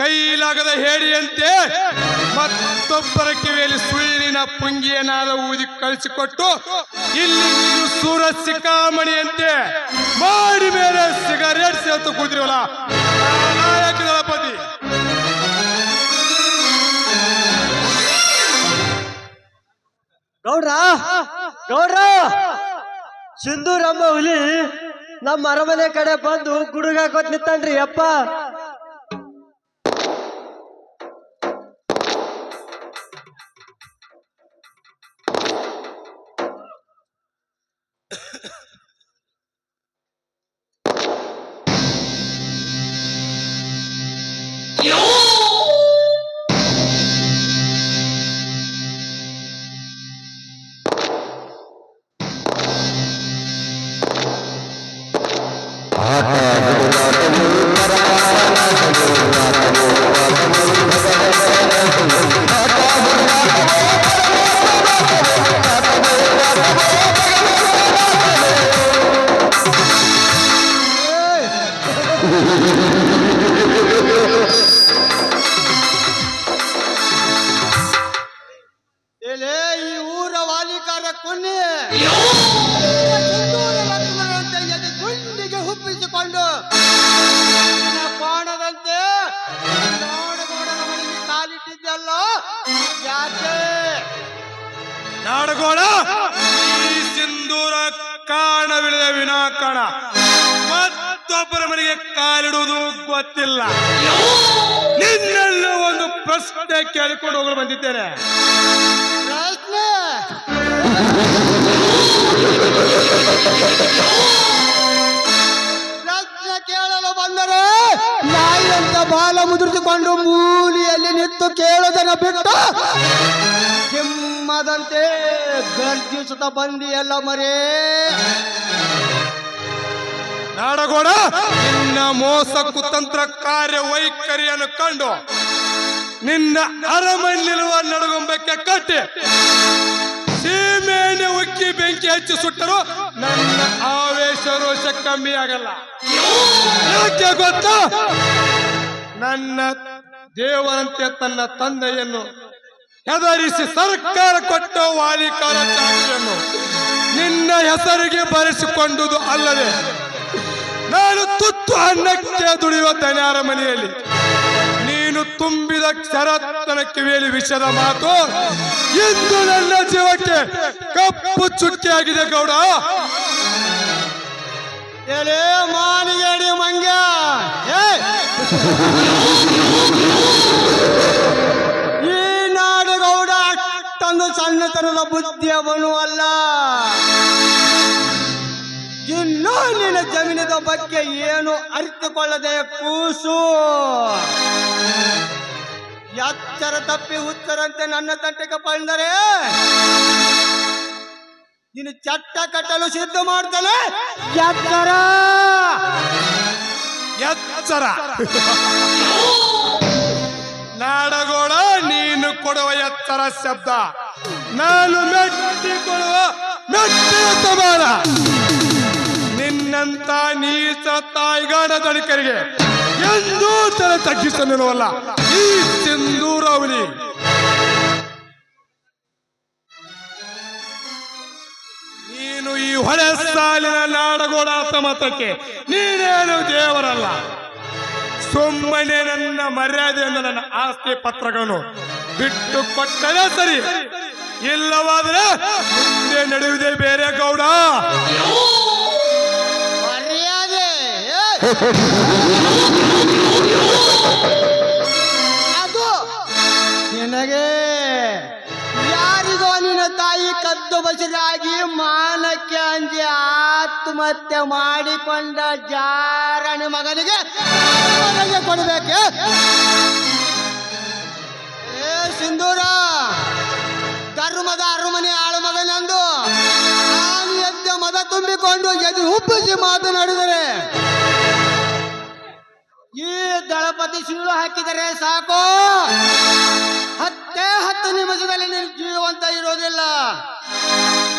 ಕೈಲಾಗದ ಹೇಳಿಯಂತೆ ಮತ್ತೊಬ್ಬರ ಕಿವಿಯಲ್ಲಿ ಸುಳ್ಳಿನ ಪುಂಗಿಯನಾದ ಊದಿ ಕಳಿಸಿಕೊಟ್ಟು ಇಲ್ಲಿ ನೀನು ಸೂರ ಸಿಕ್ಕಾಮಣಿಯಂತೆ ಮಾಡಿ ಮೇಲೆ ಸಿಗರೇಟ್ ಸೇತು ಕೂತಿರಲ್ಲ ನಾಯಕ ದಳಪತಿ. ಗೌಡ್ರ ಗೌಡ್ರ ಸಿಂಧೂರಮ್ಮ ಹುಲಿ ನಮ್ಮ ಅರಮನೆ ಕಡೆ ಬಂದು ಗುಡುಗ ಹಾಕೋತ್ ನಿಂತನ್ರಿ ಅಪ್ಪ. ಈ ಊರ ವಾಲಿಕಾರ ಕೊನ್ನಿ ಗುಂಡಿಗೆ ಹುಪ್ಪಿಸಿಕೊಂಡು ಬಾಣದಂತೆ ನಾಡಗೌಡನ ಮನೆಗೆ ಕಾಲಿಟ್ಟಿದ್ದಲ್ಲ ಯಾಕೆ? ನಾಡಗೋಡ ಈ ಸಿಂಧೂರ ಕಾಣವಿಲ್ಲದ ವಿನಾಕಾಣ ಮತ್ತೊಬ್ಬರ ಮನೆಗೆ ಕಾಲಿಡುವುದು ಗೊತ್ತಿಲ್ಲ. ನಿನ್ನೆಲ್ಲ ಒಂದು ಪ್ರಶ್ನೆ ಕೇಳಿಕೊಂಡು ಹೋಗಲು ಬಂದಿದ್ದೇನೆ. ಪ್ರಶ್ನೆ ಪ್ರಶ್ನೆ ಕೇಳಲು ಬಂದರೆ ನಾಯಿಯಂತ ಬಾಲ ಮುದುರಿಸಿಕೊಂಡು ಮೂಲಿಯಲ್ಲಿ ನಿಂತು ಕೇಳೋದನ್ನ ಬಿಟ್ಟು ಸಿಂಹದಂತೆ ಗರ್ಜಿಸುತ್ತಾ ಬಂದಿಯಲ್ಲ ಮರೇ. ನಾಡಗೋಡ ನಿನ್ನ ಮೋಸ ಕುತಂತ್ರ ಕಾರ್ಯ ವೈಖರಿಯನ್ನು ಕಂಡು ನಿನ್ನ ಅರಮನೆಯಲ್ಲಿರುವ ನಡಗೊಂಬಕ್ಕೆ ಕಟ್ಟಿ ಸೀಮೆಎಣ್ಣೆ ಉಕ್ಕಿ ಬೆಂಕಿ ಹಚ್ಚಿ ಸುಟ್ಟರು ನನ್ನ ಆವೇಶ ರೋಷ ಕಮ್ಮಿ ಆಗಲ್ಲ. ಯಾಕೆ ಗೊತ್ತಾ? ನನ್ನ ದೇವರಂತೆ ತನ್ನ ತಂದೆಯನ್ನು ಹೆದರಿಸಿ ಸರ್ಕಾರ ಕೊಟ್ಟ ವಾಲಿಕಾರ ಚಾಟಿಯನ್ನು ನಿನ್ನ ಹೆಸರಿಗೆ ಬರೆಸಿಕೊಂಡುದು ಅಲ್ಲದೆ ನಾನು ತುತ್ತು ಅನ್ನಕ್ಕೆ ದುಡಿಯುವ ದನ್ಯಾರ ಮನೆಯಲ್ಲಿ ನೀನು ತುಂಬಿದ ಕ್ಷರತ್ತನ ಕಿವಿಯಲ್ಲಿ ವಿಷದ ಮಾತು ಇಂದು ನನ್ನ ಜೀವಕ್ಕೆ ಕಪ್ಪು ಚುಕ್ಕಿಯಾಗಿದೆ ಗೌಡ. ಎಲೆ ಮಾನಿಗೇಡಿ ಮಂಗ್ಯ, ಈ ನಾಡಗೌಡ ಅಷ್ಟೊಂದು ಸಣ್ಣತನದ ಬುದ್ಧಿಯವನು ಅಲ್ಲ. ಇನ್ನೂ ನಿನ್ನ ಜಮೀನದ ಬಗ್ಗೆ ಏನು ಅರಿತುಕೊಳ್ಳದೆ ಕೂಸು ಎಚ್ಚರ ತಪ್ಪಿ ಹುಚ್ಚರಂತೆ ನನ್ನ ತಟ್ಟೆಗೆ ಬಂದರೆ ನೀನು ಚಟ್ಟ ಕಟ್ಟಲು ಸಿದ್ಧ ಮಾಡ್ತಾನೆ. ಎಚ್ಚರ ಎಚ್ಚರ ನಾಡಗೋಡ ನೀನು ಕೊಡುವ ಎಚ್ಚರ ಶಬ್ದ ನಾನು ಮೆಟ್ಟಿಕೊಳ್ಳುವ ಮೆಟ್ಟಿನ ಸಮಾನ. ನಿನ್ನಂತ ನೀಚ ತಾಯಿಗಾಡ ದಣಿಕರಿಗೆ ಎಂದೂ ತಲೆ ತಗ್ಗಿಸಲಿರುವಲ್ಲ ಈ ಸಿಂಧೂರ ಹುಲಿ. ನೀನು ಈ ಹೊಳೆ ಸಾಲಿನ ನಾಡಗೋಡ ಸಮತಕ್ಕೆ ನೀನೇನು ದೇವರಲ್ಲ. ಸುಮ್ಮನೆ ನನ್ನ ಮರ್ಯಾದೆಯಿಂದ ನನ್ನ ಆಸ್ತಿ ಪತ್ರಗಳನ್ನು ಬಿಟ್ಟು ಕೊಟ್ಟರೆ ಸರಿ, ಇಲ್ಲವಾದ್ರೆ ಮುಂದೆ ನಡೆಯುವುದೇ ಬೇರೆ ಗೌಡ. ಮರ್ಯಾದೆ ಅದು ನಿನಗೆ ಯಾರಿಗೋ ನಿನ್ನ ತಾಯಿ ಕದ್ದು ಬಸಿರಾಗಿ ಮಾನಕ್ಕೆ ಅಂಜಿ ಆತ್ಮಹತ್ಯೆ ಮಾಡಿಕೊಂಡ ಜಾರಣಿ ಮಗನಿಗೆ ಕೊಡಬೇಕೆ? ಏ ಸಿಂಧೂರ, ಧರ್ಮದ ಅರಮನೆ ಆಳು ಮಗನೆಂದು ನಾನು ಎದ್ದ ಮದ ತುಂಬಿಕೊಂಡು ಎದು ಹುಬ್ಬಿಸಿ ಮಾತನಾಡಿದರೆ ಈ ದಳಪತಿ ಸಿಳ್ಳು ಹಾಕಿದರೆ ಸಾಕು, 10 ನಿಮಿಷದಲ್ಲಿ ನೀನು ಜೀವಂತ ಇರೋದಿಲ್ಲ.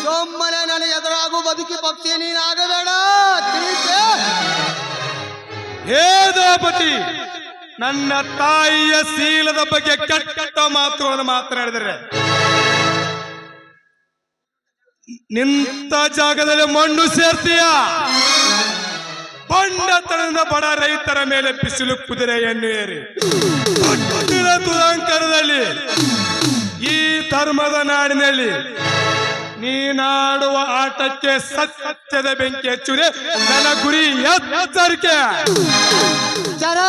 ಸುಮ್ಮನೆ ನನಗೆ ಎದುರಾಗು ಬದುಕಿ ಪಕ್ಷಿ ನೀನಾಗಬೇಡ. ಹೇ ದಳಪತಿ, ನನ್ನ ತಾಯಿಯ ಶೀಲದ ಬಗ್ಗೆ ಕೆಟ್ಟ ಮಾತುಗಳನ್ನು ಮಾತನಾಡಿದರೆ ನಿಂತ ಜಾಗದಲ್ಲಿ ಮಣ್ಣು ಸೇರ್ತೀಯ. ಬಂಡತನದಿಂದ ಬಡ ರೈತರ ಮೇಲೆ ಬಿಸಿಲು ಕುದುರೆಯನ್ನು ಏರಿ ತುಲಂಕರದಲ್ಲಿ ಈ ಧರ್ಮದ ನಾಡಿನಲ್ಲಿ ನೀನಾಡುವ ಆಟಕ್ಕೆ ಸತ್ಯದ ಬೆಂಕಿ ಹಚ್ಚುವುದೇ ನನ್ನ ಗುರಿ. ಎಚ್ಚರಿಕೆ. ಜರ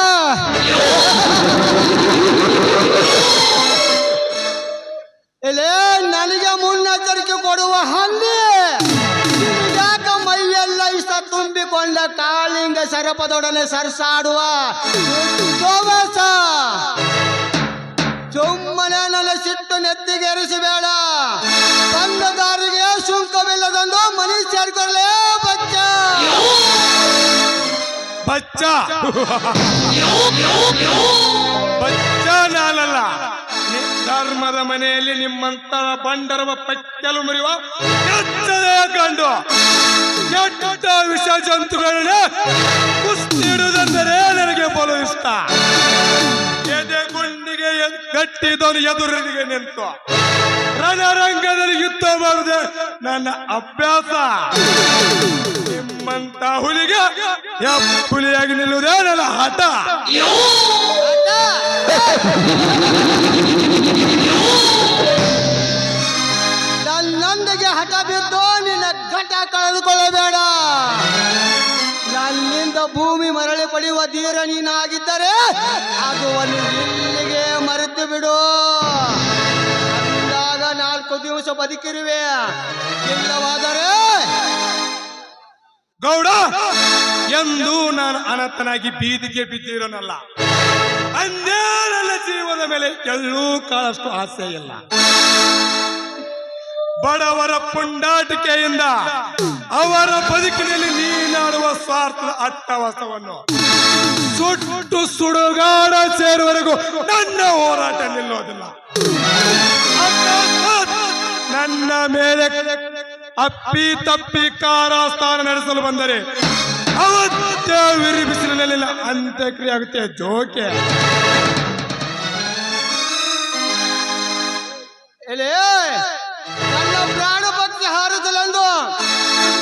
ಇಲ್ಲೇ ನನಗೆ ಮುನ್ನೆಚ್ಚರಿಕೆ ಕೊಡುವ ಹಂದಿ ಯಾಕ ಮೈಯೆಲ್ಲ ಇಷ್ಟ ತುಂಬಿಕೊಂಡ ಕಾಳಿಂಗ ಸರಪದೊಡನೆ ಸರ್ಸಾಡುವ ಸೋಮಸ ಸುಮ್ಮನೆ ನನ್ನ ಸಿಟ್ಟು ನೆತ್ತಿಗೇರಿಸಬೇಡ. ಬಂದ ದಾರಿಗೆ ಸುಂಕವಿಲ್ಲದೊಂದು ಮನಿ ಸೇರ್ಕೊಳ್ಳೇ ಬಚ್ಚ ಬಚ್ಚ ಬಚ್ಚ ನಾನಲ್ಲ. ಧರ್ಮದ ಮನೆಯಲ್ಲಿ ನಿಮ್ಮಂತ ಬಂಡರವ ಪಚ್ಚಲು ಮುರಿಯುವ ಕೆಚ್ಚದೆಯ ಕಂಡು ಕೆಟ್ಟ ವಿಷ ಜಂತುಗಳನ್ನ ಕುಸ್ತಿಡುವುದೆಂದರೆ ನನಗೆ ಬಲು ಇಷ್ಟ. ಎದೆ ಗುಂಡಿಗೆ ಗಟ್ಟಿದವನು ಎದುರಿಗೆ ನಿಂತು ರಣರಂಗದಲ್ಲಿ ಯುದ್ಧ ಮಾಡುವುದೇ ನನ್ನ ಅಭ್ಯಾಸ. ನಿಮ್ಮಂತ ಹುಲಿಗೆ ಹುಲಿಯಾಗಿ ನಿಲ್ಲುವುದೇ ನನ್ನ ಹಠ. ನನ್ನೊಂದಿಗೆ ಹಠ ಬಿದ್ದು ನಿನ್ನ ಘಟ ಕಳೆದುಕೊಳ್ಳಬೇಡ. ನನ್ನಿಂದ ಭೂಮಿ ಮರಳಿ ಪಡೆಯುವ ಧೀರ ನೀನಾಗಿದ್ದರೆ ಅದು ಒಂದು ಇಲ್ಲಿಗೆ ಮರೆತು ಬಿಡು. ಅಂದಾಗ 4 ದಿವಸ ಬದುಕಿರುವೆ. ಇಲ್ಲವಾದರೆ ಗೌಡ ಎಂದು ನಾನು ಅನಂತನಾಗಿ ಬೀದಿಗೆ ಬಿದ್ದಿರೋನಲ್ಲ. ಅಂದೇ ನನ್ನ ಜೀವದ ಮೇಲೆ ಎಳ್ಳೂ ಕಾಳಷ್ಟು ಆಸೆ ಇಲ್ಲ. ಬಡವರ ಪುಂಡಾಟಿಕೆಯಿಂದ ಅವರ ಬದುಕಿನಲ್ಲಿ ನೀನಾಡುವ ಸ್ವಾರ್ಥದ ಅಟ್ಟವಾಸವನ್ನು ಸುಟ್ಟು ಸುಡುಗಾಡ ಸೇರುವವರೆಗೂ ನನ್ನ ಹೋರಾಟ ನಿಲ್ಲೋದಿಲ್ಲ. ನನ್ನ ಮೇಲೆ ಅಪ್ಪಿ ತಪ್ಪಿ ಕಾರಾಸ್ಥಾನ ನಡೆಸಲು ಬಂದರೆ ಅವತ್ತೇ ವಿರಿ ಬಿಸಿಲಿನಲ್ಲಿ ಅಂತ್ಯಕ್ರಿಯೆ ಆಗುತ್ತೆ. ಜೋಕೆ ಎಲೆ ನನ್ನ ಪ್ರಾಣ ಪಕ್ಷಿ ಹಾರಿಸಲೆಂದು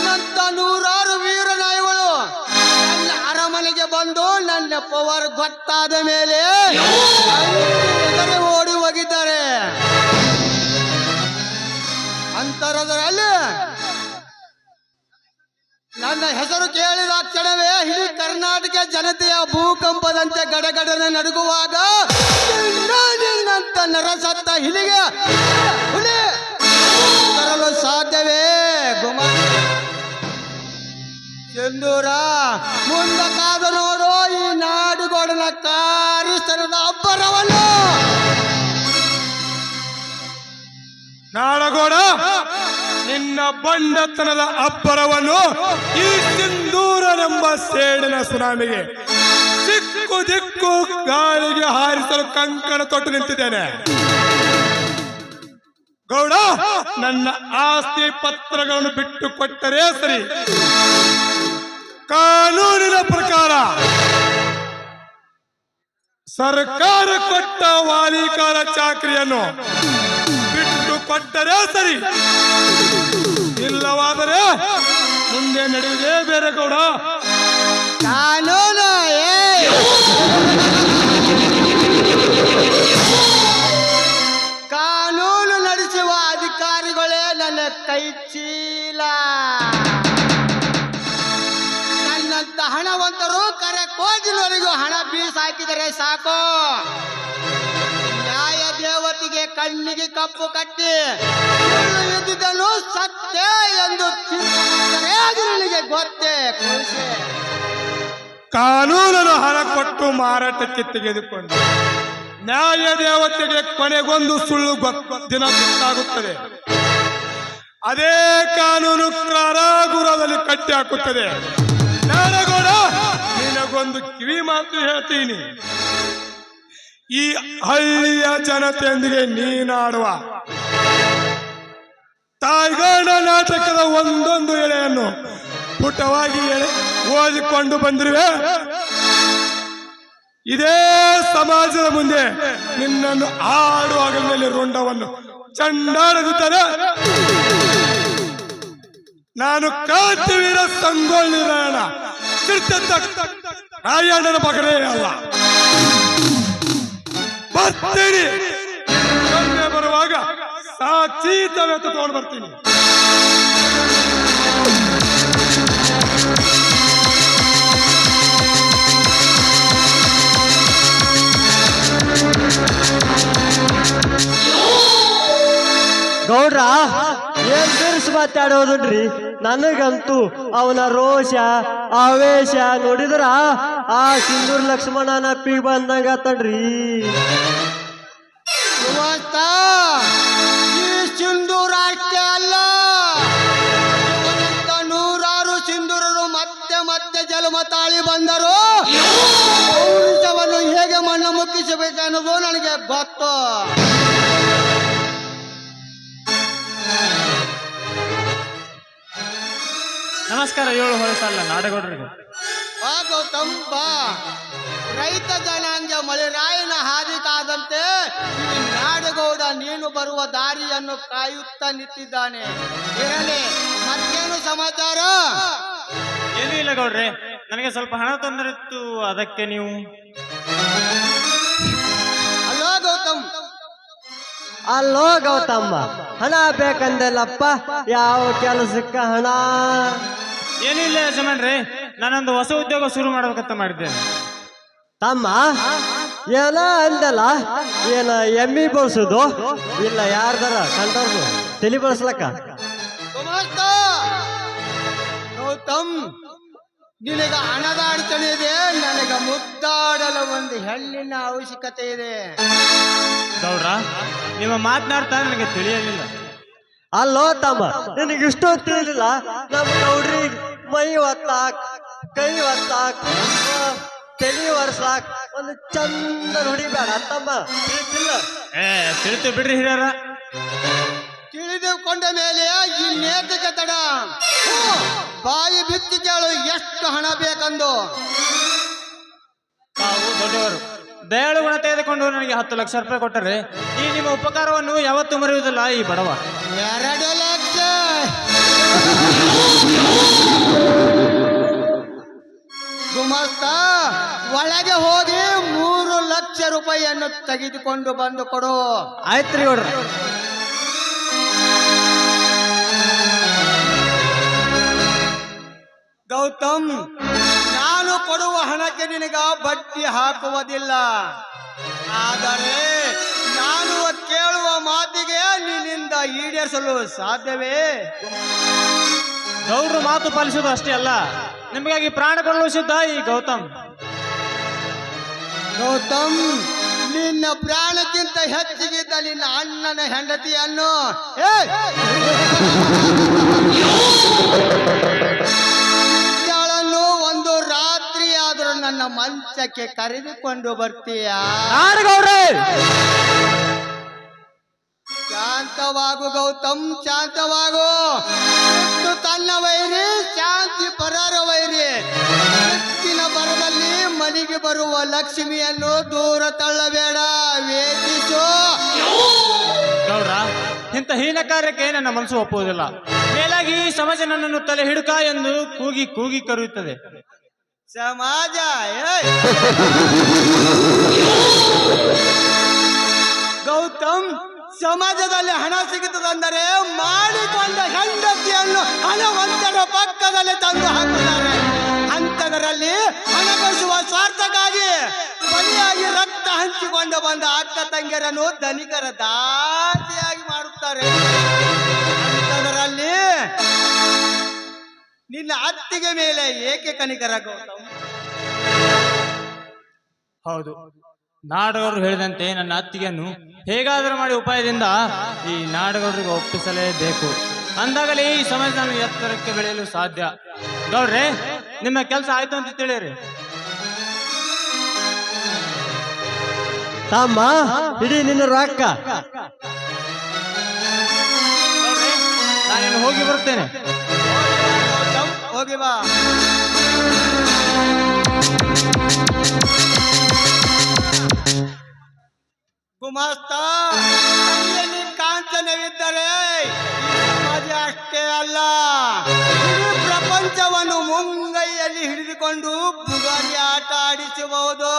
ನನ್ನಂತ 100 ವೀರ ನಾಯಿಗಳು ನನ್ನ ಅರಮನೆಗೆ ಬಂದು ನನ್ನ ಪವರ್ ಗೊತ್ತಾದ ಮೇಲೆ ಓಡಿ ಹೋಗಿದ್ದಾರೆ. ಅಂತರದಲ್ಲಿ ನನ್ನ ಹೆಸರು ಕೇಳಿದ ಕ್ಷಣವೇ ಇಡೀ ಕರ್ನಾಟಕ ಜನತೆಯ ಭೂಕಂಪದಂತೆ ಗಡಗಡನೆ ನಡುಗುವಾಗ ನಿನ್ನಂತ ನರಸತ್ತ ಹಿಲಿಗೆ ಹುಲಿ ತರಲು ಸಾಧ್ಯವೇ? ಸಿಂಧೂರ ಮುಂದ ಕಾದು ನೋಡು ಈ ನಾಡುಗೋಡನ ಕಾರಿಸ್ತನದ ಅಬ್ಬರವನ್ನು. ನಾಡಗೋಡ ನಿನ್ನ ಬಂಡತನದ ಅಬ್ಬರವನ್ನು ಈ ಸಿಂಧೂರನೆಂಬ ಸೇಡಿನ ಸುನಾಮಿಗೆ ಸಿಕ್ಕು ದಿಕ್ಕು ಗಾಳಿಗೆ ಹಾರಿಸಲು ಕಂಕಣ ತೊಟ್ಟು ನಿಂತಿದ್ದೇನೆ. ಗೌಡ ನನ್ನ ಆಸ್ತಿ ಪತ್ರಗಳನ್ನು ಬಿಟ್ಟು ಕೊಟ್ಟರೆ ಸರಿ. ಕಾನೂನಿನ ಪ್ರಕಾರ ಸರ್ಕಾರ ಕೊಟ್ಟ ವಾಲಿಕಾರ ಚಾಕರಿಯನ್ನು ಬಿಟ್ಟು ಕೊಟ್ಟರೆ ಸರಿ. ಇಲ್ಲವಾದರೆ ಮುಂದೆ ನಡೆಯುವುದೇ ಬೇರೆ. ಗೌಡ ಕಾನೂನು ಕಾನೂನು ನಡೆಸುವ ಅಧಿಕಾರಿಗಳೇ ನನ್ನ ಕೈ ಚೀಲ. ನನ್ನಂತ ಹಣವಂತರು ಕರೆ ಕೋಜಿನವರೆಗೂ ಹಣ ಬೀಸ್ ಹಾಕಿದರೆ ಸಾಕು. ನ್ಯಾಯ ದೇವತೆಗೆ ಕಣ್ಣಿಗೆ ಕಪ್ಪು ಕಟ್ಟಿ ಇದ್ದುದನ್ನು ಸತ್ಯ ಎಂದು ನಿನಗೆ ಗೊತ್ತೇ ಖುಷಿ. ಕಾನೂನನ್ನು ಹಣ ಕೊಟ್ಟು ಮಾರಾಟಕ್ಕೆ ತೆಗೆದುಕೊಂಡು ನ್ಯಾಯ ದೇವತೆಗೆ ಕೊನೆಗೊಂದು ಸುಳ್ಳು ದಿನ ಗೊತ್ತಾಗುತ್ತದೆ. ಅದೇ ಕಾನೂನು ಕಾರಾಗೃಹದಲ್ಲಿ ಕಟ್ಟಿ ಹಾಕುತ್ತದೆ. ನಾಡಗೌಡ ನಿನಗೊಂದು ಕಿವಿ ಮಾತು ಹೇಳ್ತೀನಿ. ಈ ಹಳ್ಳಿಯ ಜನತೆಯೊಂದಿಗೆ ನೀನಾಡುವ ತಾಯ್ಗಾಡ ನಾಟಕದ ಒಂದೊಂದು ಎಳೆಯನ್ನು ಪುಟವಾಗಿ ಓದಿಕೊಂಡು ಬಂದಿರುವೆ. ಇದೇ ಸಮಾಜದ ಮುಂದೆ ನಿನ್ನನ್ನು ಆಡುವಾಗ ಮೇಲೆ ರುಂಡವನ್ನು ಚಂಡಾಡದಿದ್ದರೆ ನಾನು ಕಾಂತಿವೀರ ಸಂಗೊಳ್ಳಿ ರಾಯಣ್ಣ ರಾಯಣ್ಣನ ಮಗನೇ ಅಲ್ಲ. ಬರ್ತೀನಿ, ಬರುವಾಗ ಸಾಕ್ಷಿ ತವೆತ್ತು ತಗೊಂಡು ಬರ್ತೀನಿ. ಗೌಡ್ರ ಏನ್ ಬಿರ್ಸ್ ಮಾತಾಡೋದ್ರಿ. ನನಗಂತೂ ಅವನ ರೋಷ ಆವೇಶ ನೋಡಿದ್ರ ಆ ಸಿಂಧೂರ್ ಲಕ್ಷ್ಮಣನ ಅಪ್ಪಿಗೆ ಬಂದಂಗ ತಡ್ರಿ. ಈ ಸಿಂಧೂರ ಅಷ್ಟೇ ಅಲ್ಲ, ಇವನಂತ ನೂರಾರು ಸಿಂಧೂರರು ಮತ್ತೆ ಮತ್ತೆ ಜನ್ಮ ತಾಳಿ ಬಂದರು. ಪೌರುಷವನ್ನು ಹೇಗೆ ಮಣ್ಣು ಮುಕ್ಕಿಸಬೇಕನ್ನೋದು ನನಗೆ ಗೊತ್ತು. ನಮಸ್ಕಾರ. 7 ಹೊರಸಲ್ಲ ನಾಡಗೌಡರಿಗೆ. ಬಾ ಗೌತಮ್ ಬಾ. ರೈತ ಜನಾಂಗ ಮಳೆರಾಯನ ಹಾದಿ ಕಾದಂತೆ ಈ ನಾಡಗೌಡ ನೀನು ಬರುವ ದಾರಿಯನ್ನು ಕಾಯುತ್ತಾ ನಿಂತಿದ್ದಾನೆ. ಇರಲಿ, ಮತ್ತೇನು ಸಮಾಚಾರ? ಏನೂ ಇಲ್ಲ ಗೌಡ್ರೆ, ನನಗೆ ಸ್ವಲ್ಪ ಹಣ ತೊಂದರೆತ್ತು, ಅದಕ್ಕೆ ನೀವು. ಅಲ್ಲೋ ಗೌತಮ್, ಅಲ್ಲೋ ಗೌತಮ್ಮ, ಹಣ ಬೇಕಂದಲ್ಲಪ್ಪ. ಯಾವ ಕೆಲಸಕ್ಕ ಹಣ? ಏನೂ ಇಲ್ಲ ಯಜಮಾನ್ರೆ, ನಾನೊಂದು ಹೊಸ ಉದ್ಯೋಗ ಶುರು ಮಾಡ್ಬೇಕಂತ ಮಾಡಿದ್ದೇನೆ. ತಮ್ಮ ಏನ ಅಂದಲ್ಲ, ಏನ ಎಮ್ಮಿ ಬಳಸುದು ಇಲ್ಲ ಯಾರ್ದಾರ ಕಂಡವ್ರು ತಲಿ ಬಳಸ್ಲಕ್ಕ? ಗೌತಮ್, ನಿನಗ ಹಣದ ಅಡಚಣೆ ಇದೆ, ನನಗ ಮುದ್ದಾಡಲು ಒಂದು ಹೆಣ್ಣಿನ ಅವಶ್ಯಕತೆ ಇದೆ. ಗೌಡ್ರ, ನಿಮ್ಮ ಮಾತನಾಡ್ತಾ ನನಗೆ ತಿಳಿಯಲಿಲ್ಲ. ಅಲ್ಲೋ ತಮ್ಮ, ನಿನಗಿಷ್ಟು ತಿಳಿಲಿಲ್ಲ? ನಮ್ಮ ಗೌಡ್ರಿ ಮೈ ಒತ್ತಾಕ್, ಕೈ ಒತ್ತಾಕ್, ತಲಿ ಒರ್ಸಾಕ್ ಒಂದು ಚಂದ ಹೊಡಿಬೇಡ ತಮ್ಮ, ತಿಳಿತಿಲ್ಲ? ತಿಳಿತು ಬಿಡ್ರಿ ಹಿರಿಯರ. ತಿಳಿದುಕೊಂಡ ಮೇಲೆ ಇನ್ನೇತಕ್ಕೆ ತಡ? ಬಾಯಿ ಬಿತ್ತಿ ಕೇಳು, ಎಷ್ಟು ಹಣ ಬೇಕಂದು. ತಾವು ದೊಡ್ಡವರು, ದಯಾಳು ಗುಣ ತೆಗೆದುಕೊಂಡು ನನಗೆ 10 ಲಕ್ಷ ರೂಪಾಯಿ ಕೊಟ್ಟರೆ ಈ ನಿಮ್ಮ ಉಪಕಾರವನ್ನು ಯಾವತ್ತೂ ಮರೆಯುವುದಿಲ್ಲ ಈ ಬಡವ. 2 ಲಕ್ಷ? ಗುಮಸ್ತ, ಒಳಗೆ ಹೋಗಿ 3 ಲಕ್ಷ ರೂಪಾಯಿಯನ್ನು ತೆಗೆದುಕೊಂಡು ಬಂದು ಕೊಡು. ಆಯ್ತ್ರಿ ಗೌಡ್ರ. ಗೌತಮ್, ನಾನು ಕೊಡುವ ಹಣಕ್ಕೆ ನಿನಗ ಬಡ್ಡಿ ಹಾಕುವುದಿಲ್ಲ. ಆದರೆ ನಾನು ಕೇಳುವ ಮಾತಿಗೆ ನಿನ್ನಿಂದ ಈಡೇರಿಸಲು ಸಾಧ್ಯವೇ? ಗೌಡ್ರು ಮಾತು ಪಾಲಿಸುವುದು ಅಷ್ಟೇ ಅಲ್ಲ, ನಿಮಗಾಗಿ ಪ್ರಾಣ ಕೊಡಲು ಸಿದ್ಧ ಈ ಗೌತಮ್. ಗೌತಮ್, ನಿನ್ನ ಪ್ರಾಣಕ್ಕಿಂತ ಹೆಚ್ಚಿಗಿದ್ದ ನಿನ್ನ ಅಣ್ಣನ ಹೆಂಡತಿಯನ್ನು ಅವಳನ್ನು ಒಂದು ರಾತ್ರಿ ಆದರೂ ನನ್ನ ಮಂಚಕ್ಕೆ ಕರೆದುಕೊಂಡು ಬರ್ತೀಯಾ? ಶಾಂತವಾಗು ಗೌತಮ್, ಶಾಂತವಾಗು. ತನ್ನ ವೈರಿ ಶಾಂತಿ ಪರಾರ ವೈರಿ. ಹೆಚ್ಚಿನ ಬರದಲ್ಲಿ ಮನೆಗೆ ಬರುವ ಲಕ್ಷ್ಮಿಯನ್ನು ದೂರ ತಳ್ಳಬೇಡ, ವೇದಿಸು. ಗೌಡ್ರ, ಇಂಥ ಹೀನ ಕಾರ್ಯಕ್ಕೆ ನನ್ನ ಮನಸ್ಸು ಒಪ್ಪುವುದಿಲ್ಲ. ಮೇಲಾಗಿ ಸಮಾಜ ನನ್ನನ್ನು ತಲೆ ಹಿಡುಕ ಎಂದು ಕೂಗಿ ಕೂಗಿ ಕರೆಯುತ್ತದೆ. ಸಮಾಜ? ಗೌತಮ್, ಸಮಾಜದಲ್ಲಿ ಹಣ ಸಿಗುತ್ತದಂದರೆ ಮಾಡಿಕೊಂಡ ಹೆಂಡತಿಯನ್ನು ಹಣವಂತರ ಪಕ್ಕದಲ್ಲಿ ತಂದು ಹಾಕುತ್ತಾರೆ. ಅಂತದರಲ್ಲಿ ಹಣ ಗಳಿಸುವ ಸ್ವಾರ್ಥಕ್ಕಾಗಿ ಬಲಿಯಾಗಿ ರಕ್ತ ಹಂಚಿಕೊಂಡು ಬಂದ ಅಕ್ಕ ತಂಗಿಯರನ್ನು ಧನಿಕರ ದಾಸಿಯಾಗಿ ಮಾಡುತ್ತಾರೆ. ಅಂತದರಲ್ಲಿ ನಿನ್ನ ಅತ್ತಿಗೆ ಮೇಲೆ ಏಕೆ ಕನಿಕರ ಗೌತಮ್? ಹೌದು, ನಾಡಗೌಡರು ಹೇಳಿದಂತೆ ನನ್ನ ಅತ್ತಿಗೆಯನ್ನು ಹೇಗಾದರೂ ಮಾಡಿ ಉಪಾಯದಿಂದ ಈ ನಾಡಗೌಡರಿಗೆ ಒಪ್ಪಿಸಲೇಬೇಕು. ಅಂದಾಗಲೇ ಈ ಸಮಾಜ ನಾನು ಎತ್ತರಕ್ಕೆ ಬೆಳೆಯಲು ಸಾಧ್ಯ. ಗೌಡ್ರೆ, ನಿಮ್ಮ ಕೆಲಸ ಆಯ್ತು ಅಂತ ತಿಳಿಯಿರಿ. ತಮ್ಮ, ಇಡೀ ನಿನ್ನ ರೊಕ್ಕ. ಗೌಡ್ರೆ, ನಾನೇನು ಹೋಗಿ ಬರ್ತೇನೆ. ಹೋಗಿ ಬಾ. ಗುಮಾಸ್ತ ಕೈಯಲ್ಲಿ ಕಾಂಚನವಿದ್ದರೆ ಈ ಸಮಾಜ ಅಷ್ಟೇ ಅಲ್ಲ ಇಡೀ ಪ್ರಪಂಚವನ್ನು ಮುಂಗೈಯಲ್ಲಿ ಹಿಡಿದುಕೊಂಡು ಬುಗಾರಿ ಆಟ ಆಡಿಸಬಹುದು